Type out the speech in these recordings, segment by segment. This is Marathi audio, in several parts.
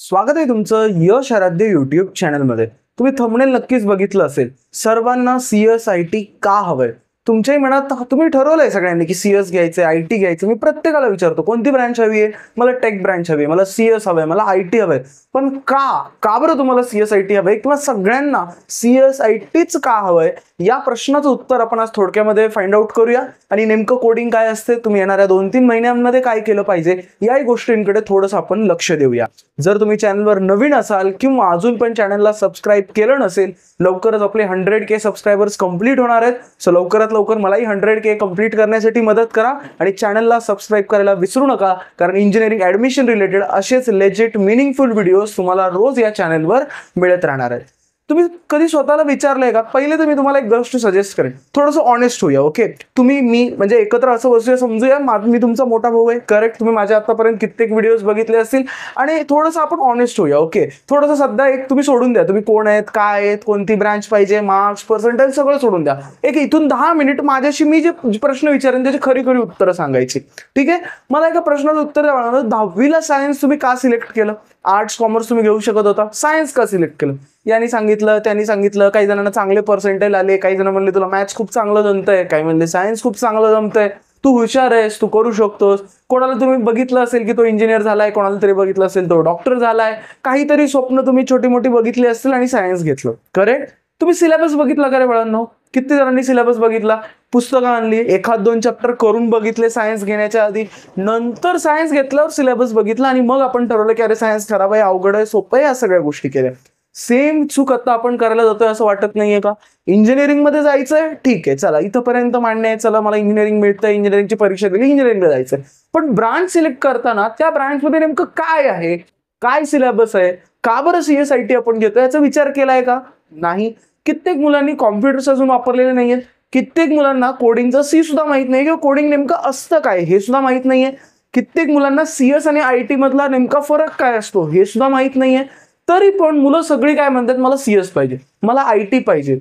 स्वागत आहे तुमचं यश आराध्य यूट्यूब चॅनलमध्ये। तुम्ही थंबनेल नक्कीच बघितलं असेल। सर्वांना CSIT का हवंय? तुमच्याही मनात तुम्ही ठरवलंय सगळ्यांनी की CS घ्यायचंय, IT घ्यायचं। मी प्रत्येकाला विचारतो कोणती ब्रांच हवी आहे? मला टेक ब्रांच हवी आहे, मला CS हवंय, मला IT हवंय। पण का बरं तुम्हाला CSIT हवंय किंवा सगळ्यांना CSITच का हवंय या प्रश्नाचं उत्तर आपण आज थोडक्यामध्ये फाइंड आउट करूया। आणि नेमकं कोडिंग काय असते, तुम्ही येणाऱ्या 2-3 महिन्यांमध्ये काय केलं पाहिजे या गोष्टींकडे थोडंसं आपण लक्ष देऊया। जर तुम्ही चॅनलवर नवीन असाल किंवा अजून पण चॅनलला सबस्क्राइब केलं नसेल, लवकरच आपले 100K सबस्क्रायबर्स कंप्लीट होणार आहेत। सो लवकरात लवकर मलाही 100K कंप्लीट करण्यासाठी मदत करा आणि चॅनलला सबस्क्राइब करायला विसरू नका, कारण इंजिनिअरिंग ऍडमिशन रिलेटेड असेच लेजिट मीनिंगफुल व्हिडिओज तुम्हाला रोज या चॅनलवर मिळत राहणार आहेत। तुम्ही कधी स्वतःला विचारलंय का? पहिले तर मी तुम्हाला एक गोष्ट सजेस्ट करेन, थोडंसं ऑनेस्ट होऊया। ओके, तुम्ही मी म्हणजे एकत्र असं बसूया, समजूया मी तुमचा मोठा भाऊ आहे, करेक्ट? तुम्ही माझ्या आतापर्यंत कित्येक व्हिडिओज बघितले असतील आणि थोडंसं आपण ऑनेस्ट होऊया। ओके, थोडंसं सध्या एक तुम्ही सोडून द्या, तुम्ही कोण आहेत, काय आहेत, कोणती ब्रांच पाहिजे, मार्क्स, पर्सेंटेज सगळं सोडून द्या। एक इथून 10 मिनिट माझ्याशी मी जे प्रश्न विचारेन त्याची खरी खरी उत्तरं सांगायची। ठीक आहे? मला एका प्रश्नाचं उत्तर द्या। 10वीला सायन्स तुम्ही का सिलेक्ट केलं? आर्ट्स कॉमर्स तुम्ही घेऊ शकत होता, सायन्स का सिलेक्ट केलं? यांनी सांगितलं, त्यांनी सांगितलं, काही जणांना चांगले पर्सेंटेज आले, काही जण म्हणले तुला मॅथ्स खूप चांगलं जमतंय, काही म्हणले सायन्स खूप चांगलं जमतंय, तू हुशार आहेस, तू करू शकतोस। कोणाला तुम्ही बघितलं असेल की तो इंजिनियर झालाय, कोणाला तरी बघितलं असेल तो डॉक्टर झालाय, काहीतरी स्वप्न तुम्ही छोटी मोठी बघितली असतील आणि सायन्स घेतलं, करेक्ट? तुम्ही सिलेबस बघितला का रे बाळांनो? किती जणांनी सिलेबस बघितला? पुस्तकं आणली, 1-2 चॅप्टर करून बघितले सायन्स घेण्याच्या आधी, नंतर सायन्स घेतल्यावर सिलेबस बघितला आणि मग आपण ठरवलं की अरे सायन्स खराब आहे, अवघड आहे, सोपं आहे, या सगळ्या गोष्टी केल्या। सेम चूक आता आपण करायला जातोय असं वाटत नाहीये का? इंजिनिअरिंग मध्ये जायचंय, ठीक आहे, चला इथपर्यंत मान्य आहे, चला मला इंजिनिअरिंग मिळतंय, इंजिनिअरिंगची परीक्षा दिली, इंजिनिअरिंगला जायचंय। पण ब्रांच सिलेक्ट करताना त्या ब्रांच मध्ये नेमकं काय आहे, काय सिलेबस आहे, का बरं CSIT आपण घेतोय याचा विचार केलाय का? नाही। कित्येक मुलांनी कॉम्प्युटर्स अजून वापरलेले नाहीयेत, कित्येक मुलांना कोडिंगचं C सुद्धा माहित नाही किंवा कोडिंग नेमकं असतं काय हे सुद्धा माहित नाहीये, कित्येक मुलांना CS आणि IT मधला नेमका फरक काय असतो हे सुद्धा माहित नाहीये। तरी पण मुलं सगळी काय म्हणतात, मला CS पाहिजे, मला IT पाहिजे।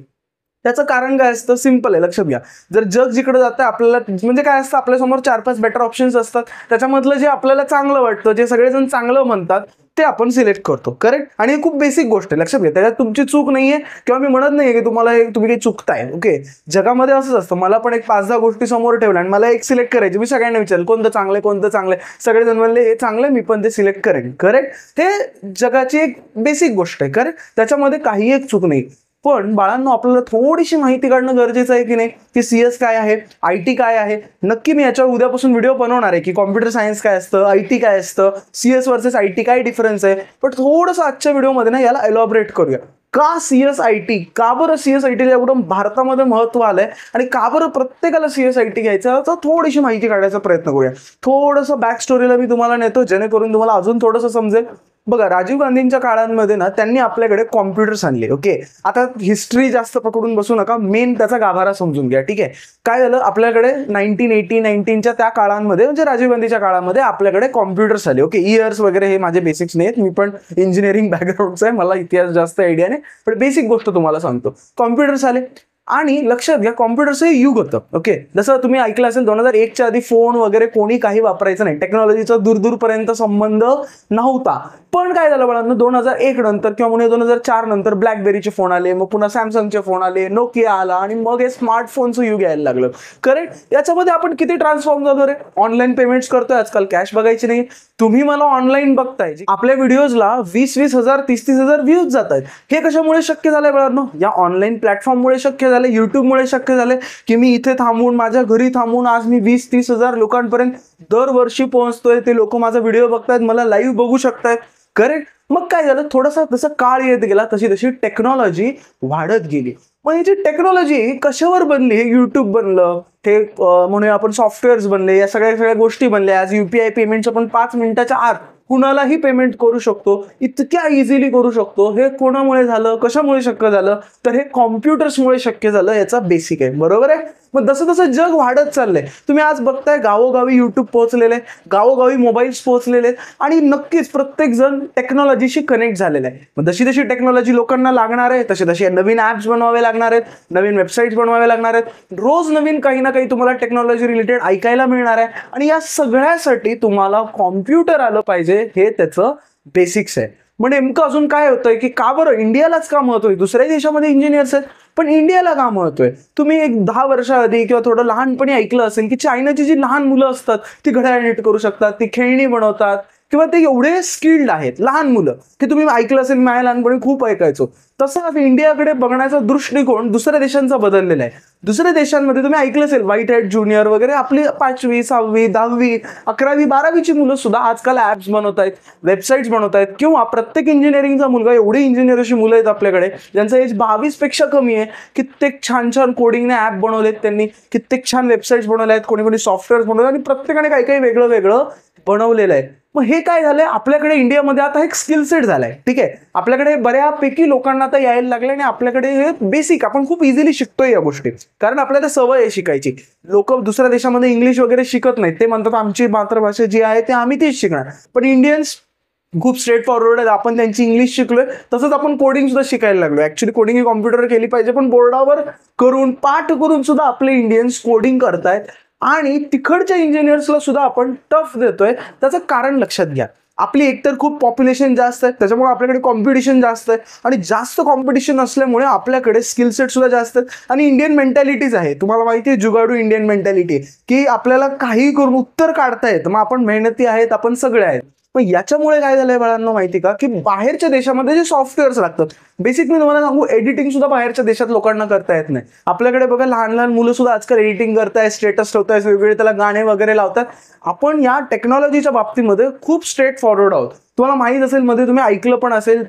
त्याचं कारण काय असतं? सिंपल आहे, लक्षात घ्या। जर जग जिकडे जातं आपल्याला म्हणजे काय असतं, आपल्यासमोर 4-5 बेटर ऑप्शन्स असतात, त्याच्यामधलं जे आपल्याला चांगलं वाटतं, जे सगळेजण चांगलं म्हणतात ते आपण सिलेक्ट करतो, करेक्ट? आणि खूप बेसिक गोष्ट आहे, लक्षात घ्या। त्याच्यात तुमची चूक नाहीये किंवा मी म्हणत नाहीये की तुम्हाला तुम्ही काही चुकताय। ओके, जगामध्ये असंच असतं। मला पण एक 5-10 गोष्टी समोर ठेवल्या आणि मला एक सिलेक्ट करायची, मी सगळ्यांना विचारेल कोणतं चांगलंय, कोणतं चांगलंय, सगळेजण म्हणले हे चांगलंय, मी पण ते सिलेक्ट करेन, करेक्ट? हे जगाची एक बेसिक गोष्ट आहे, करेक्ट? त्याच्यामध्ये काही एक चूक नाही। पण बाळांनो, आपल्याला थोडीशी माहिती काढणं गरजेचं आहे की नाही, की CS काय आहे, IT काय आहे। नक्की मी याच्यावर उद्यापासून व्हिडिओ बनवणार आहे की कॉम्प्युटर सायन्स काय असतं, IT काय असतं, CS वर्सेस IT काय डिफरन्स आहे। पण थोडंसं आजच्या व्हिडिओमध्ये ना याला एलॉबरेट करूया। का CSIT, का बरं CSIT एवढं भारतामध्ये महत्व आलंय आणि का बरं प्रत्येकाला CSIT घ्यायचं याचा थोडीशी माहिती काढायचा प्रयत्न करूया। थोडंसं बॅक स्टोरीला मी तुम्हाला नेतो जेणेकरून तुम्हाला अजून थोडंसं समजेल। बघा, राजीव गांधींच्या काळामध्ये ना त्यांनी आपल्याकडे कॉम्प्युटर्स आणले। ओके, आता हिस्ट्री जास्त पकडून बसू नका, मेन त्याचा गाभारा समजून घ्या। ठीक आहे, काय झालं आपल्याकडे 1980-19च्या त्या काळांमध्ये म्हणजे राजीव गांधीच्या काळामध्ये आपल्याकडे कॉम्प्युटर्स आले। ओके, इयर्स वगैरे हे माझे बेसिक्स नाहीत, मी पण इंजिनिअरिंग बॅकग्राऊंडचा आहे, मला इतिहास जास्त आयडिया नाही, पण बेसिक गोष्ट तुम्हाला सांगतो। कॉम्प्युटर्स आले आणि लक्षात घ्या, कॉम्प्युटरचं हे युग होतं। ओके, जसं तुम्ही ऐकलं असेल 2001च्या आधी फोन वगैरे कोणी काही वापरायचं नाही, टेक्नॉलॉजीचा दूरपर्यंत संबंध नव्हता। पण काय झालं बाळांनो, 2001 नंतर किंवा पुणे 2004 नंतर ब्लॅकबेरीचे फोन आले, मग पुन्हा सॅमसंगचे फोन आले, नोकिया आला आणि मग हे स्मार्टफोनचं युग यायला लागलं, करेक्ट? याच्यामध्ये आपण किती ट्रान्सफॉर्म झालो रे? ऑनलाईन पेमेंट्स करतोय आजकाल, कॅश बघायची नाही। तुम्ही मला ऑनलाईन बघताय, आपल्या व्हिडिओजला 20-20 हजार 30-30 हजार व्ह्यूज जात आहेत। हे कशामुळे शक्य झालंय बाळांनो? या ऑनलाईन प्लॅटफॉर्ममुळे शक्य झाले, युट्यूबमुळे शक्य झाले की मी इथे थांबून, माझ्या घरी थांबून आज मी 20-30 हजार लोकांपर्यंत दरवर्षी पोहोचतोय। ते लोक माझा व्हिडिओ बघतायत, मला लाईव्ह बघू शकतायत, करेक्ट? मग काय झालं, थोडासा जसं काळ येत गेला तशी टेक्नॉलॉजी वाढत गेली। मग ही जी टेक्नॉलॉजी कशावर बनली? हे युट्यूब बनलं, हे म्हणूया आपण सॉफ्टवेअर्स बनले, या सगळ्या गोष्टी बनल्या। आज UPI पेमेंट्स आपण 5 मिनिटाच्या आत कुणालाही पेमेंट करू शकतो, इतक्या इझिली करू शकतो। हे कोणामुळे झालं, कशामुळे शक्य झालं? तर हे कॉम्प्युटर्समुळे शक्य झालं, याचा बेसिक आहे, बरोबर आहे? मग जसं जसं जग वाढत चाललंय, तुम्ही आज बघताय गावोगावी युट्यूब पोहोचलेले, गावोगावी मोबाईल्स पोहोचलेले आणि नक्कीच प्रत्येक जण टेक्नॉलॉजीशी कनेक्ट झालेला आहे। मग जशी जशी टेक्नॉलॉजी लोकांना लागणार आहे तसे नवीन ॲप्स बनवावे लागणार आहेत, नवीन वेबसाईट्स बनवावे लागणार आहेत, रोज नवीन काही ना काही तुम्हाला टेक्नॉलॉजी रिलेटेड ऐकायला मिळणार आहे आणि या सगळ्यासाठी तुम्हाला कॉम्प्युटर आलं पाहिजे, हे त्याचं बेसिक्स आहे। मग नेमकं अजून काय होतंय की का बरं इंडियालाच का महत्व आहे, दुसऱ्या देशामध्ये इंजिनियर्स आहेत पण इंडियाला का महत्व आहे? तुम्ही एक 10 वर्षाआधी किंवा थोडं लहानपणी ऐकलं असेल की चायनाची जी लहान मुलं असतात ती घड्याळ नीट करू शकतात, ती खेळणी बनवतात किंवा ते एवढे स्किल्ड आहेत लहान मुलं की तुम्ही ऐकलं असेल, माझ्या लहानपणी खूप ऐकायचो. तसं इंडियाकडे बघण्याचा दृष्टिकोन दुसऱ्या देशांचा बदललेला आहे. दुसऱ्या देशांमध्ये तुम्ही ऐकलं असेल व्हाईट हॅट ज्युनियर वगैरे, आपली 5वी 6वी 10वी 11वी 12वीची मुलं सुद्धा आजकाल ऍप्स बनवत आहेत, वेबसाईट्स बनवत आहेत. किंवा प्रत्येक इंजिनिअरिंगचा मुलगा, एवढी इंजिनिअरची मुलं आहेत आपल्याकडे ज्यांचं एज 22 पेक्षा कमी आहे, कित्येक छान छान कोडिंगने ऍप बनवलेत त्यांनी, कित्येक छान वेबसाईट्स बनवल्या आहेत, कोणी कोणी सॉफ्टवेअर बनवले आणि प्रत्येकाने काही काही वेगळं वेगळं बनवलेलं आहे. मग हे काय झालंय, आपल्याकडे इंडियामध्ये आता एक स्किल सेट झालाय. ठीक आहे, आपल्याकडे बऱ्यापैकी लोकांना आता यायला लागले आणि आपल्याकडे हे बेसिक आपण खूप इझिली शिकतोय या गोष्टी, कारण आपल्याला सवय आहे शिकायची. लोक दुसऱ्या देशामध्ये इंग्लिश वगैरे शिकत नाहीत, ते म्हणतात आमची मातृभाषा जी आहे ते आम्ही तीच शिकणार. पण इंडियन्स खूप स्ट्रेट फॉरवर्ड आहेत, आपण त्यांची इंग्लिश शिकलोय, तसंच आपण कोडिंग सुद्धा शिकायला लागलो. ऍक्च्युली कोडिंग ही कॉम्प्युटरवर केली पाहिजे, पण बोर्डावर करून पाठ करून सुद्धा आपले इंडियन्स कोडिंग करतायत आणि तिकडच्या इंजिनियर्सला सुद्धा आपण टफ देतोय. त्याचं कारण लक्षात घ्या, आपली एकतर खूप पॉप्युलेशन जास्त आहे, त्याच्यामुळे आपल्याकडे कॉम्पिटिशन जास्त आहे आणि जास्त कॉम्पिटिशन असल्यामुळे आपल्याकडे स्किल सेट सुद्धा जास्त आहेत. आणि इंडियन मेंटॅलिटीज आहे, तुम्हाला माहिती आहे, जुगाडू इंडियन मेंटॅलिटी, की आपल्याला काही करून उत्तर काढता येतं, मग आपण मेहनती आहेत, आपण सगळे आहेत. पण याच्यामुळे काय झालंय बाळांनो माहिती का, की बाहेरच्या देशामध्ये जे सॉफ्टवेअर्स लागतात, बेसिक मी तुम्हाला सांगू, एडिटिंग सुद्धा बाहेरच्या देशात लोकांना करता येत नाही. आपल्याकडे बघा लहान लहान मुलं सुद्धा आजकाल एडिटिंग करतायत, स्टेटस ठेवतायत, वेगवेगळे त्याला गाणे वगैरे लावतात. आपण या टेक्नॉलॉजीच्या बाबतीमध्ये खूप स्ट्रेट फॉरवर्ड आहोत. तुम्हाला माहित असेल, मध्ये तुम्ही ऐकलं पण असेल,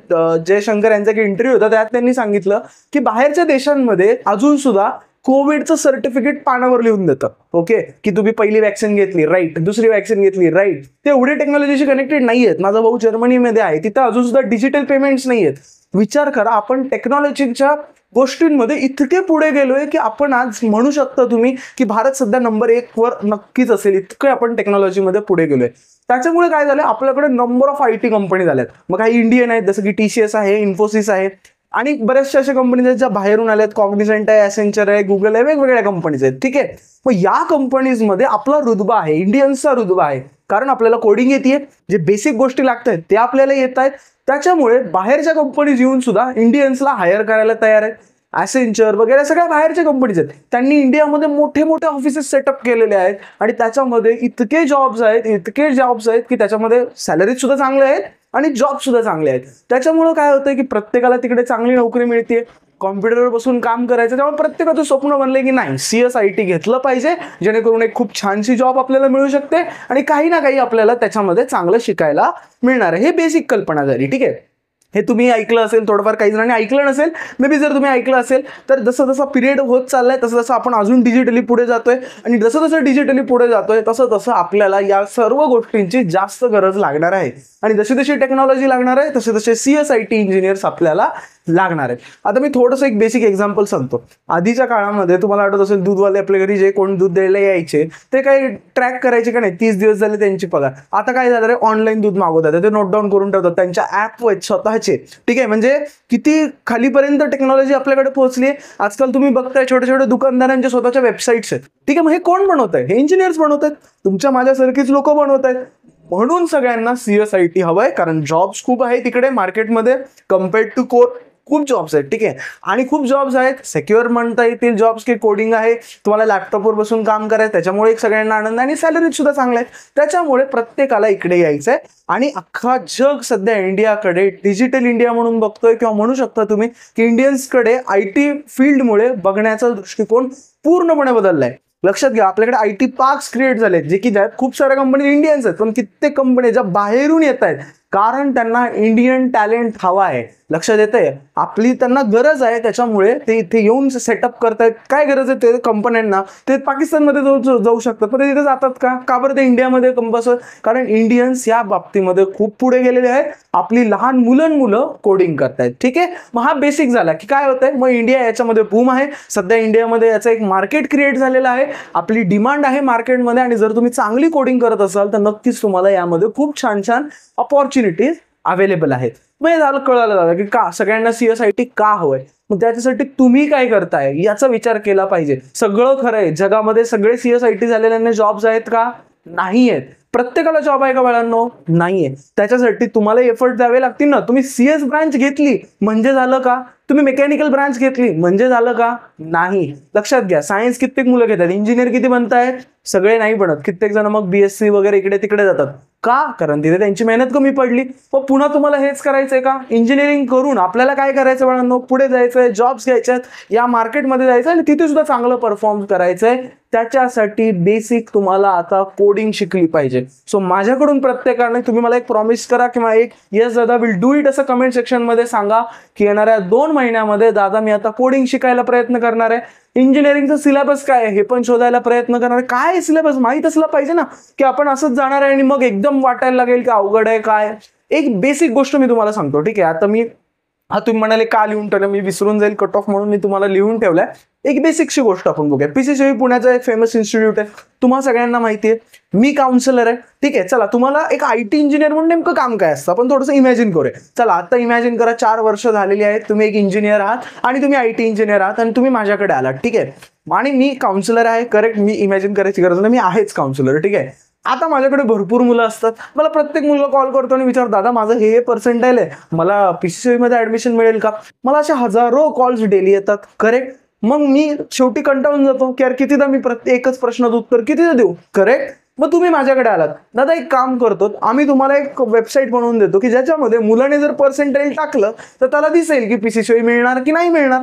जयशंकर यांचा एक इंटरव्ह्यू होता, त्यात त्यांनी सांगितलं की बाहेरच्या देशांमध्ये अजून सुद्धा कोविडचं सर्टिफिकेट पानावर लिहून देतं. ओके, की तुम्ही पहिली वॅक्सिन घेतली, राईट, दुसरी वॅक्सिन घेतली, राईट. ते एवढे टेक्नॉलॉजीशी कनेक्टेड नाही आहेत. माझा भाऊ जर्मनीमध्ये आहे, तिथं अजून सुद्धा डिजिटल पेमेंट्स नाही आहेत. विचार करा, आपण टेक्नॉलॉजीच्या गोष्टींमध्ये इतके पुढे गेलोय की आपण आज म्हणू शकता तुम्ही की भारत सध्या नंबर 1 वर नक्कीच असेल, इतके आपण टेक्नॉलॉजीमध्ये पुढे गेलोय. त्याच्यामुळे काय झालं, आपल्याकडे नंबर ऑफ IT कंपनी झाल्यात. मग काही इंडियन आहेत, जसं की TCS आहे, इन्फोसिस आहे आणि बऱ्याचशा अशा कंपनीज आहेत ज्या बाहेरून आल्यात, कॉग्निझंट आहे, ॲसेंचर आहे, गुगल आहे, वेगवेगळ्या कंपनीज आहेत. ठीक आहे, मग या कंपनीजमध्ये आपला रुतबा आहे, इंडियन्सचा रुतबा आहे, कारण आपल्याला कोडिंग येते, जे बेसिक गोष्टी लागत आहेत ते आपल्याला येत आहेत. त्याच्यामुळे बाहेरच्या कंपनीज येऊन सुद्धा इंडियन्सला हायर करायला तयार आहेत. ॲसेंचर वगैरे सगळ्या बाहेरच्या कंपनीज आहेत, त्यांनी इंडियामध्ये मोठे मोठे ऑफिसेस सेटअप केलेले आहेत आणि त्याच्यामध्ये इतके जॉब्स आहेत की त्याच्यामध्ये सॅलरीज सुद्धा चांगले आहेत आणि जॉब सुद्धा चांगले आहेत. त्याच्यामुळे काय होतंय की प्रत्येकाला तिकडे चांगली नोकरी मिळते, कॉम्प्युटरवर बसून काम करायचं. त्यामुळे प्रत्येकाचं स्वप्न बनलंय की नाही, CSIT घेतलं पाहिजे, जेणेकरून एक खूप छानशी जॉब आपल्याला मिळू शकते आणि काही ना काही आपल्याला त्याच्यामध्ये चांगलं शिकायला मिळणार आहे. हे बेसिक कल्पना झाली. ठीक आहे, हे तुम्ही ऐकलं असेल थोडंफार, काही जणांनी ऐकलं नसेल, मे बी जर तुम्ही ऐकलं असेल तर जसं जसं पिरियड होत चाललाय तसं तसं आपण अजून डिजिटली पुढे जातोय आणि जसं जसं डिजिटली पुढे जातोय तसं तसं आपल्याला या सर्व गोष्टींची जास्त गरज लागणार आहे आणि जशी जशी टेक्नॉलॉजी लागणार आहे तसे तसे CSIT इंजिनियर्स आपल्याला लागणार आहेत. आता मी थोडंसं एक बेसिक एक्झाम्पल सांगतो. आधीच्या काळामध्ये तुम्हाला आठवत असेल, दूधवाले आपल्या घरी जे कोण दूध द्यायला यायचे ते काही ट्रॅक करायचे का नाही, 30 दिवस झाले त्यांची पगार. आता काय झालं रे, ऑनलाईन दूध मागवतात, ते नोट डाऊन करून ठेवतात त्यांच्या ऍप वर स्वतःचे. ठीक आहे, म्हणजे किती खालीपर्यंत टेक्नॉलॉजी आपल्याकडे पोहोचली आहे. आजकाल तुम्ही बघताय छोट्या छोट्या दुकानदारांच्या स्वतःच्या वेबसाईट्स आहेत. ठीक आहे, मग हे कोण बनवत आहे? हे इंजिनियर्स बनवत आहेत, तुमच्या माझ्यासारखीच लोक बनवत आहेत. म्हणून सगळ्यांना CSIT हवंय, कारण जॉब्स खूप आहे तिकडे मार्केटमध्ये, कम्पेअर्ड टू कोर खूप जॉब्स आहेत. ठीक आहे, आणि खूप जॉब्स आहेत, सेक्युअर म्हणता येतील जॉब्स, की कोडिंग आहे, तुम्हाला लॅपटॉपवर बसून काम करायचं, त्याच्यामुळे एक सगळ्यांना आनंद आणि सॅलरी सुद्धा चांगला आहे. त्याच्यामुळे प्रत्येकाला इकडे यायचं आहे आणि अख्खा जग सध्या इंडियाकडे डिजिटल इंडिया म्हणून बघतोय, किंवा म्हणू शकता तुम्ही की इंडियन्सकडे IT फील्डमुळे बघण्याचा दृष्टिकोन पूर्णपणे बदललाय. लक्षात घ्या, आपल्याकडे IT पार्क्स क्रिएट झालेत, जे की ज्यात खूप साऱ्या कंपनी इंडियन्स आहेत, पण कित्येक कंपनी ज्या बाहेरून येत आहेत, कारण त्यांना इंडियन टॅलेंट हवा आहे. लक्षात येतंय, आपली त्यांना गरज आहे, त्याच्यामुळे ते इथे येऊन सेटअप करतायत. काय गरज आहे ते कंपन्यांना, ते पाकिस्तानमध्ये जाऊ शकतात, पण ते तिथे जातात का बरं ते इंडियामध्ये कंपल्सरी? कारण इंडियन्स या बाबतीमध्ये खूप पुढे गेलेले आहेत, आपली लहान मुलं कोडिंग करतायत. ठीक आहे, मग हा बेसिक झाला की काय होतंय, मग इंडिया याच्यामध्ये बूम आहे सध्या, इंडियामध्ये याचं एक मार्केट क्रिएट झालेलं आहे, आपली डिमांड आहे मार्केटमध्ये, आणि जर तुम्ही चांगली कोडिंग करत असाल तर नक्कीच तुम्हाला यामध्ये खूप छान छान अपॉर्च्युनिटीज अवेलेबल आहेत. मग हे झालं, कळालं झालं की का सगळ्यांना CSIT का हवंय. मग त्याच्यासाठी तुम्ही काय करताय याचा विचार केला पाहिजे. सगळं खरं आहे, जगामध्ये सगळे CSIT झालेल्यांना जॉब्स आहेत का? नाही आहेत. प्रत्येकाला जॉब आहे का बाळांनो? नाहीये. त्याच्यासाठी तुम्हाला एफर्ट द्यावे लागतील ना. तुम्ही CS ब्रांच घेतली म्हणजे झालं का? तुम्ही मेकॅनिकल ब्रांच घेतली म्हणजे झालं का? नाही. लक्षात घ्या, सायन्स कित्येक मुलं घेतात, इंजिनियर किती बनतायत? सगळे नाही बनत. कित्येक जण मग BSc वगैरे इकडे तिकडे जातात. का? कारण तिथे त्यांची मेहनत कमी पडली. मग पुन्हा तुम्हाला हेच करायचंय का? इंजिनिअरिंग करून आपल्याला काय करायचं बाळांनो? पुढे जायचंय, जॉब्स घ्यायच्यात, या मार्केटमध्ये जायचं आणि तिथे सुद्धा चांगलं परफॉर्म करायचंय. त्याच्यासाठी बेसिक तुम्हाला आता कोडिंग शिकली पाहिजे. सो माझ्याकडून प्रत्येकाने तुम्ही मला एक प्रॉमिस करा किंवा एक येस दादा विल डू इट असं कमेंट सेक्शन मध्ये सांगा की येणाऱ्या 2 महिन्यामध्ये दादा मी आता कोडिंग शिकायला प्रयत्न करणार आहे. इंजिनिअरिंगचा सिलेबस काय आहे हे पण शोधायला प्रयत्न करणार आहे. काय सिलेबस माहीत असला पाहिजे ना, की आपण असंच जाणार आहे आणि मग एकदम वाटायला लागेल की अवघड आहे. काय एक बेसिक गोष्ट मी तुम्हाला सांगतो, ठीक आहे. आता मी तुम्ही म्हणाले का लिहून ठेवलं, मी विसरून जाईल कट ऑफ म्हणून मी तुम्हाला लिहून ठेवलंय. एक बेसिकशी गोष्ट आपण बघूया. PCCI पुण्याचं एक फेमस इन्स्टिट्यूट आहे, तुम्हाला सगळ्यांना माहिती आहे. मी काउन्सिलर आहे, ठीक आहे. चला तुम्हाला एक IT इंजिनियर म्हणून नेमकं काम काय असतं आपण थोडंसं इमॅजिन करूया. चला आता इमॅजिन करा 4 वर्ष झालेली आहेत, तुम्ही एक इंजिनियर आहात आणि तुम्ही IT इंजिनियर आहात आणि तुम्ही माझ्याकडे आलात, ठीक आहे. आणि मी काउन्सिलर आहे, करेक्ट. मी इमॅजिन करायची गरज नाही, मी आहेच काउन्सिलर, ठीक आहे. आता माझ्याकडे भरपूर मुलं असतात, मला प्रत्येक मुलगा कॉल करतो आणि विचार दादा माझं हे पर्सेंटाईल आहे, मला PCCI मध्ये ऍडमिशन मिळेल का? मला अशा हजारो कॉल्स डेली येतात, करेक्ट. मग मी शेवटी कंटाळून जातो की यार कितीदा मी एकच प्रश्नाचं उत्तर कितीदा देऊ, करेक्ट. मग तुम्ही माझ्याकडे आलात, दादा एक काम करतो, आम्ही तुम्हाला एक वेबसाईट बनवून देतो की ज्याच्यामध्ये मुलाने जर पर्सेंटाईल टाकलं तर त्याला दिसेल की PCCI मिळणार की नाही मिळणार.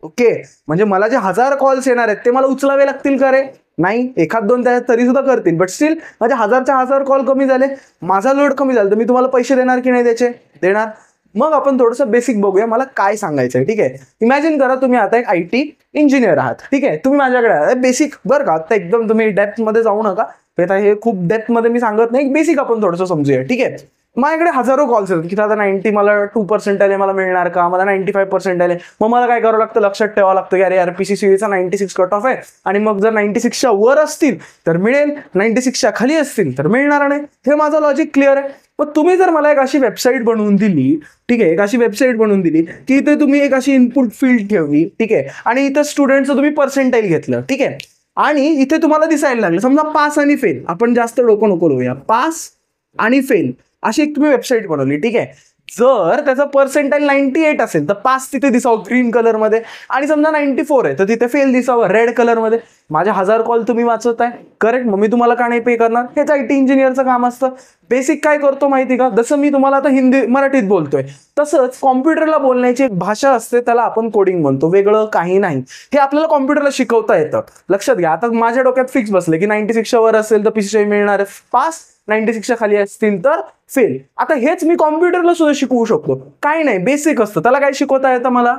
ओके, म्हणजे मला जे 1000 कॉल्स येणार आहेत ते मला उचलावे लागतील का रे? नाही, एखाद दोन त्याच्यात तरी सुद्धा करतील, बट स्टील माझे 1000 कॉल कमी झाले, माझा लोड कमी झाला, तर मी तुम्हाला पैसे देणार की नाही त्याचे? देणार. मग आपण थोडंसं बेसिक बघूया मला काय सांगायचं आहे, ठीक आहे. इमॅजिन करा तुम्ही आता एक IT इंजिनियर आहात, ठीक आहे. तुम्ही माझ्याकडे आहात, बेसिक बरं का, आता एकदम तुम्ही डेप्थ मध्ये जाऊ नका, हे खूप डेप्थ मध्ये मी सांगत नाही, बेसिक आपण थोडंसं समजूया, ठीक आहे. माझ्याकडे हजारो कॉल्स येतात की दादा 90 मला 2% आले, मला मिळणार का? मला 95% आले. मग मला काय करावं लागतं? लक्षात ठेवावं लागतं की अरे यार PCCIचा 96 कट ऑफ आहे आणि मग जर 96च्या वर असतील तर मिळेल, 96च्या खाली असतील तर मिळणार नाही. हे माझं लॉजिक क्लिअर आहे. पण तुम्ही जर मला एक अशी वेबसाईट बनवून दिली, ठीक आहे, एक अशी वेबसाईट बनवून दिली की इथे तुम्ही एक अशी इनपुट फील्ड ठेवली, ठीक आहे, आणि इथं स्टुडंटचं तुम्ही पर्सेंटाईल घेतलं, ठीक आहे, आणि इथे तुम्हाला दिसायला लागलं समजा पास आणि फेल, आपण जास्त डोकं नको लावूया, पास आणि फेल अशी एक तुम्ही वेबसाईट बनवली, ठीक आहे. जर त्याचा पर्सेंटाईल 98 असेल तर पास तिथे दिसावं ग्रीन कलर मध्ये, आणि समजा 94 आहे तर तिथे फेल दिसावं रेड कलर मध्ये. माझे 1000 कॉल तुम्ही वाचवताय, करेक्ट. मग मी तुम्हाला का नाही पे करणार? हेच IT इंजिनियरचं काम असतं. बेसिक काय करतो माहिती का, जसं मी तुम्हाला आता मराठीत बोलतोय तसंच कॉम्प्युटरला बोलण्याची भाषा असते, त्याला आपण कोडिंग म्हणतो, वेगळं काही नाही. हे आपल्याला कॉम्प्युटरला शिकवता येतं. लक्षात घ्या, आता माझ्या डोक्यात फिक्स बसले की 96च्या वर असेल तर PCCI मिळणार आहे पास, 96च्या खाली असतील तर फेल. आता हेच मी कॉम्प्युटरला सुद्धा शिकवू शकतो, काही नाही, बेसिक असतं. त्याला काय शिकवता येतं मला?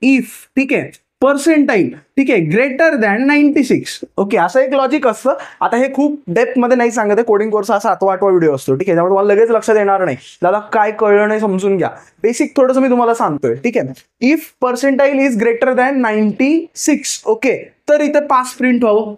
इफ, ठीक आहे, पर्सेंटाईल, ठीक आहे, ग्रेटर दॅन 96. ओके, असं एक लॉजिक असतं. आता हे खूप डेप्थ मध्ये नाही सांगत आहे, कोडिंग कोर्स हा 7वा-8वा व्हिडिओ असतो, ठीक आहे, त्यामुळे तुम्हाला लगेच लक्षात येणार नाही. दादा काय कळलं नाही समजून घ्या, बेसिक थोडंसं मी तुम्हाला सांगतोय, ठीक आहे. If percentile is greater than 96, okay, तर इथे पास प्रिंट व्हावं.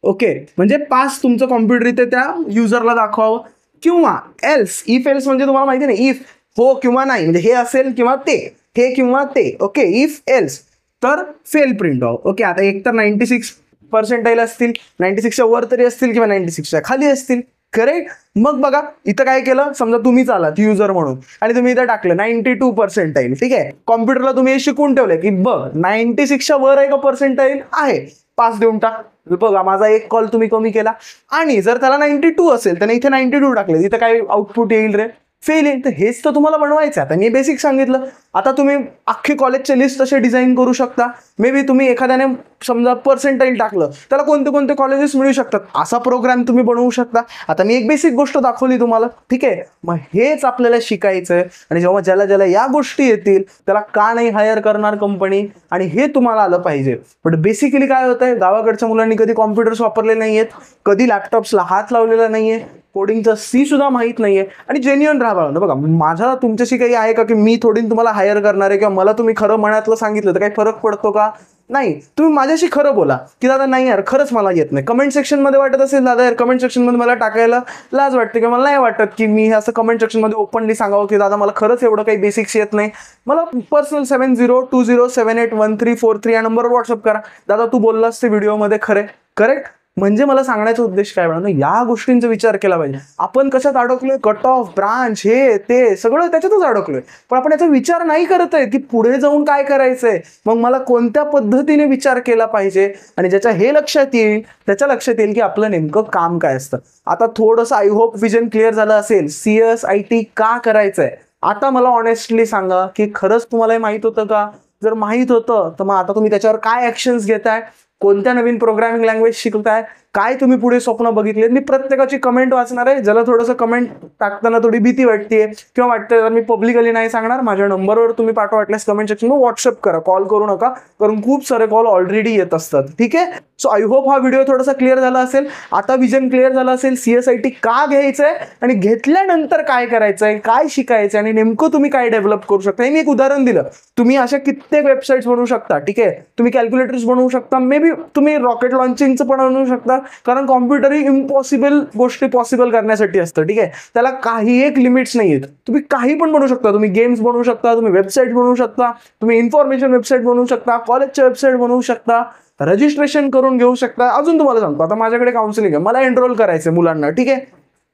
ओके, म्हणजे पास तुमचं कॉम्प्युटर इथे त्या युजरला दाखवावं. किंवा एल्स, इफ एल्स म्हणजे तुम्हाला माहिती नाही, इफ हो किंवा नाही, म्हणजे हे असेल किंवा ते, हे किंवा ते. ओके, इफ एल्स तर फेल प्रिंट व्हावं. ओके, आता एक तर 96 पर्सेंटाईल असतील, 96च्या वर तरी असतील किंवा 96च्या खाली असतील, करेक्ट. मग बघा इथं काय केलं, समजा तुम्हीच आलात युजर म्हणून आणि तुम्ही इथं टाकलं 92 पर्सेंटाईल, ठीक आहे. कॉम्प्युटरला तुम्ही हे शिकवून ठेवलंय की बघ 96च्या वर आहे का पर्सेंटाईल आहे, पास देऊन टाक. बघा माझा एक कॉल तुम्ही कमी केला, आणि जर त्याला 92 असेल त्याने इथे 92 टाकले, इथं काय आउटपुट येईल रे? फेल येईल. तर हेच तर तुम्हाला बनवायचं. आता मी बेसिक सांगितलं, आता तुम्ही अख्खी कॉलेजचे लिस्ट असे डिझाईन करू शकता. मे बी तुम्ही एखाद्याने समजा पर्सेंटाईल टाकलं, त्याला कोणते कोणते कॉलेजेस मिळू शकतात, असा प्रोग्राम तुम्ही बनवू शकता. आता मी एक बेसिक गोष्ट दाखवली तुम्हाला, ठीक आहे. मग हेच आपल्याला शिकायचं आहे, आणि जेव्हा ज्याला या गोष्टी येतील त्याला का नाही हायर करणार कंपनी, आणि हे तुम्हाला आलं पाहिजे. पण बेसिकली काय होतंय, गावाकडच्या मुलांनी कधी कॉम्प्युटर्स वापरले नाहीयेत, कधी लॅपटॉप्सला हात लावलेला नाहीये, कोडिंगचं C सुद्धा माहित नाहीये, आणि जेन्युअन राहा. बघा माझा तुमच्याशी काही आहे का की मी थोडी तुम्हाला हायर करणार आहे, किंवा मला तुम्ही खरं मनातलं सांगितलं तर काही फरक पडतो का? नाही. तुम्ही माझ्याशी खरं बोला की दादा नाही यार खरंच मला येत नाही. कमेंट सेक्शन मध्ये वाटत असेल दादा यार कमेंट सेक्शन मध्ये मला टाकायला लाज वाटते, किंवा मला नाही वाटत की मी असं कमेंट सेक्शन मध्ये ओपनली सांगावं की दादा मला खरंच एवढं काही बेसिक्स येत नाही, मला पर्सनल 7020781343 या नंबरवर व्हॉट्सअप करा, दादा तू बोललास ते व्हिडिओमध्ये खरे, करेक्ट. म्हणजे मला सांगण्याचा उद्देश काय म्हणा, या गोष्टींचा विचार केला पाहिजे. आपण कशात अडकलोय, कट ऑफ, ब्रांच, हे ते सगळं त्याच्यातच अडकलोय. पण आपण याचा विचार नाही करत आहे की पुढे जाऊन काय करायचंय, मग मला कोणत्या पद्धतीने विचार केला पाहिजे. आणि ज्याच्या हे लक्षात येईल त्याच्या लक्षात येईल की आपलं नेमकं काम काय असतं. आता थोडंसं आय होप विजन क्लिअर झालं असेल. CSIT का करायचंय आता मला ऑनेस्टली सांगा की खरंच तुम्हाला हे माहित होतं का? जर माहित होतं तर मग आता तुम्ही त्याच्यावर काय ऍक्शन्स घेताय, कोणत्या नवीन प्रोग्रामिंग लँग्वेज शिकताय, काय तुम्ही पुढे स्वप्न बघितले. मी प्रत्येकाची कमेंट वाचणार आहे. ज्याला थोडंसं कमेंट टाकताना थोडी भीती वाटते किंवा वाटतं मी पब्लिकली नाही सांगणार, माझ्या नंबरवर तुम्ही पाठवा, वाटल्यास कमेंट सेक्शनवर व्हॉट्सअप करा, कॉल करू नका, कारण खूप सारे कॉल ऑलरेडी येत असतात. ठीक आहे. सो आय होप हा व्हिडिओ थोडासा क्लिअर झाला असेल. आता विजन क्लिअर झालं असेल CSIT का घ्यायचंय आणि घेतल्यानंतर काय करायचंय, काय शिकायचं आणि नेमकं तुम्ही काय डेव्हलप करू शकता. हे मी एक उदाहरण दिलं. तुम्ही अशा कित्येक वेबसाईट्स बनवू शकता. ठीक आहे. तुम्ही कॅल्क्युलेटर्स बनवू शकता, मे बी तुम्ही रॉकेट लॉन्चिंगचं पण बनवू शकता, कारण कॉम्प्युटर ही इम्पॉसिबल गोष्टी पॉसिबल करण्यासाठी असतं. ठीक आहे. त्याला काही एक लिमिट्स नाही आहेत. तुम्ही काही पण बनवू शकता. तुम्ही गेम्स बनवू शकता, तुम्ही वेबसाईट बनवू शकता, तुम्ही इन्फॉर्मेशन वेबसाईट बनवू शकता, कॉलेजच्या वेबसाईट बनवू शकता, रजिस्ट्रेशन करून घेऊ शकता. अजून तुम्हाला सांगतो, आता माझ्याकडे काउन्सिलिंग आहे, मला एनरोल करायचं मुलांना. ठीक आहे.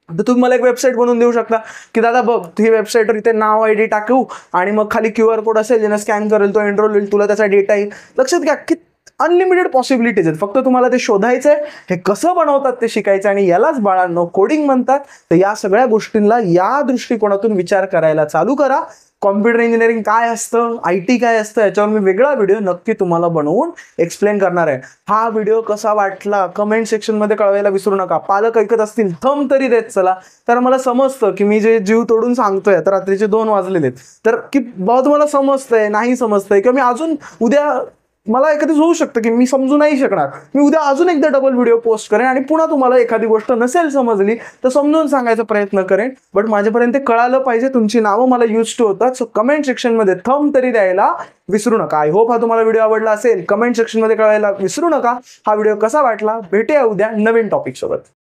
तर तुम्ही मला एक वेबसाईट बनवून देऊ शकता की दादा बघ ही वेबसाईटवर इथे नाव ID टाकू आणि मग खाली QR कोड असेल, ज्यांना स्कॅन करेल तो एनरोल होईल, तुला त्याचा डेटा येईल. लक्षात घ्या की अनलिमिटेड पॉसिबिलिटीज आहेत. फक्त तुम्हाला ते शोधायचंय, हे कसं बनवतात ते शिकायचं. आणि यालाच बाळांनो कोडिंग म्हणतात. तर या सगळ्या गोष्टींना या दृष्टिकोनातून विचार करायला चालू करा. कॉम्प्युटर इंजिनिअरिंग काय असतं, IT काय असतं, याच्यावर मी वेगळा व्हिडिओ नक्की तुम्हाला बनवून एक्सप्लेन करणार आहे. हा व्हिडिओ कसा वाटला कमेंट सेक्शनमध्ये कळवायला विसरू नका. पालक ऐकत असतील थंब तरी देत चला, तर मला समजतं की मी जे जीव तोडून सांगतोय, तर रात्रीचे 2 वाजलेले तर की बाबा तुम्हाला समजतंय नाही समजतंय, किंवा मी अजून उद्या मला एखादं होऊ शकतं की मी समजू नाही शकणार, मी उद्या अजून एकदा डबल व्हिडिओ पोस्ट करेन आणि पुन्हा तुम्हाला एखादी गोष्ट नसेल समजली तर समजून सांगायचा प्रयत्न करेन. बट माझ्यापर्यंत कळालं पाहिजे, तुमची नावं मला यूज टू होतात. सो कमेंट सेक्शनमध्ये थंब तरी द्यायला विसरू नका. आय होप हा तुम्हाला व्हिडिओ आवडला असेल. कमेंट सेक्शनमध्ये कळवायला विसरू नका हा व्हिडिओ कसा वाटला. भेटूया उद्या नवीन टॉपिक सोबत.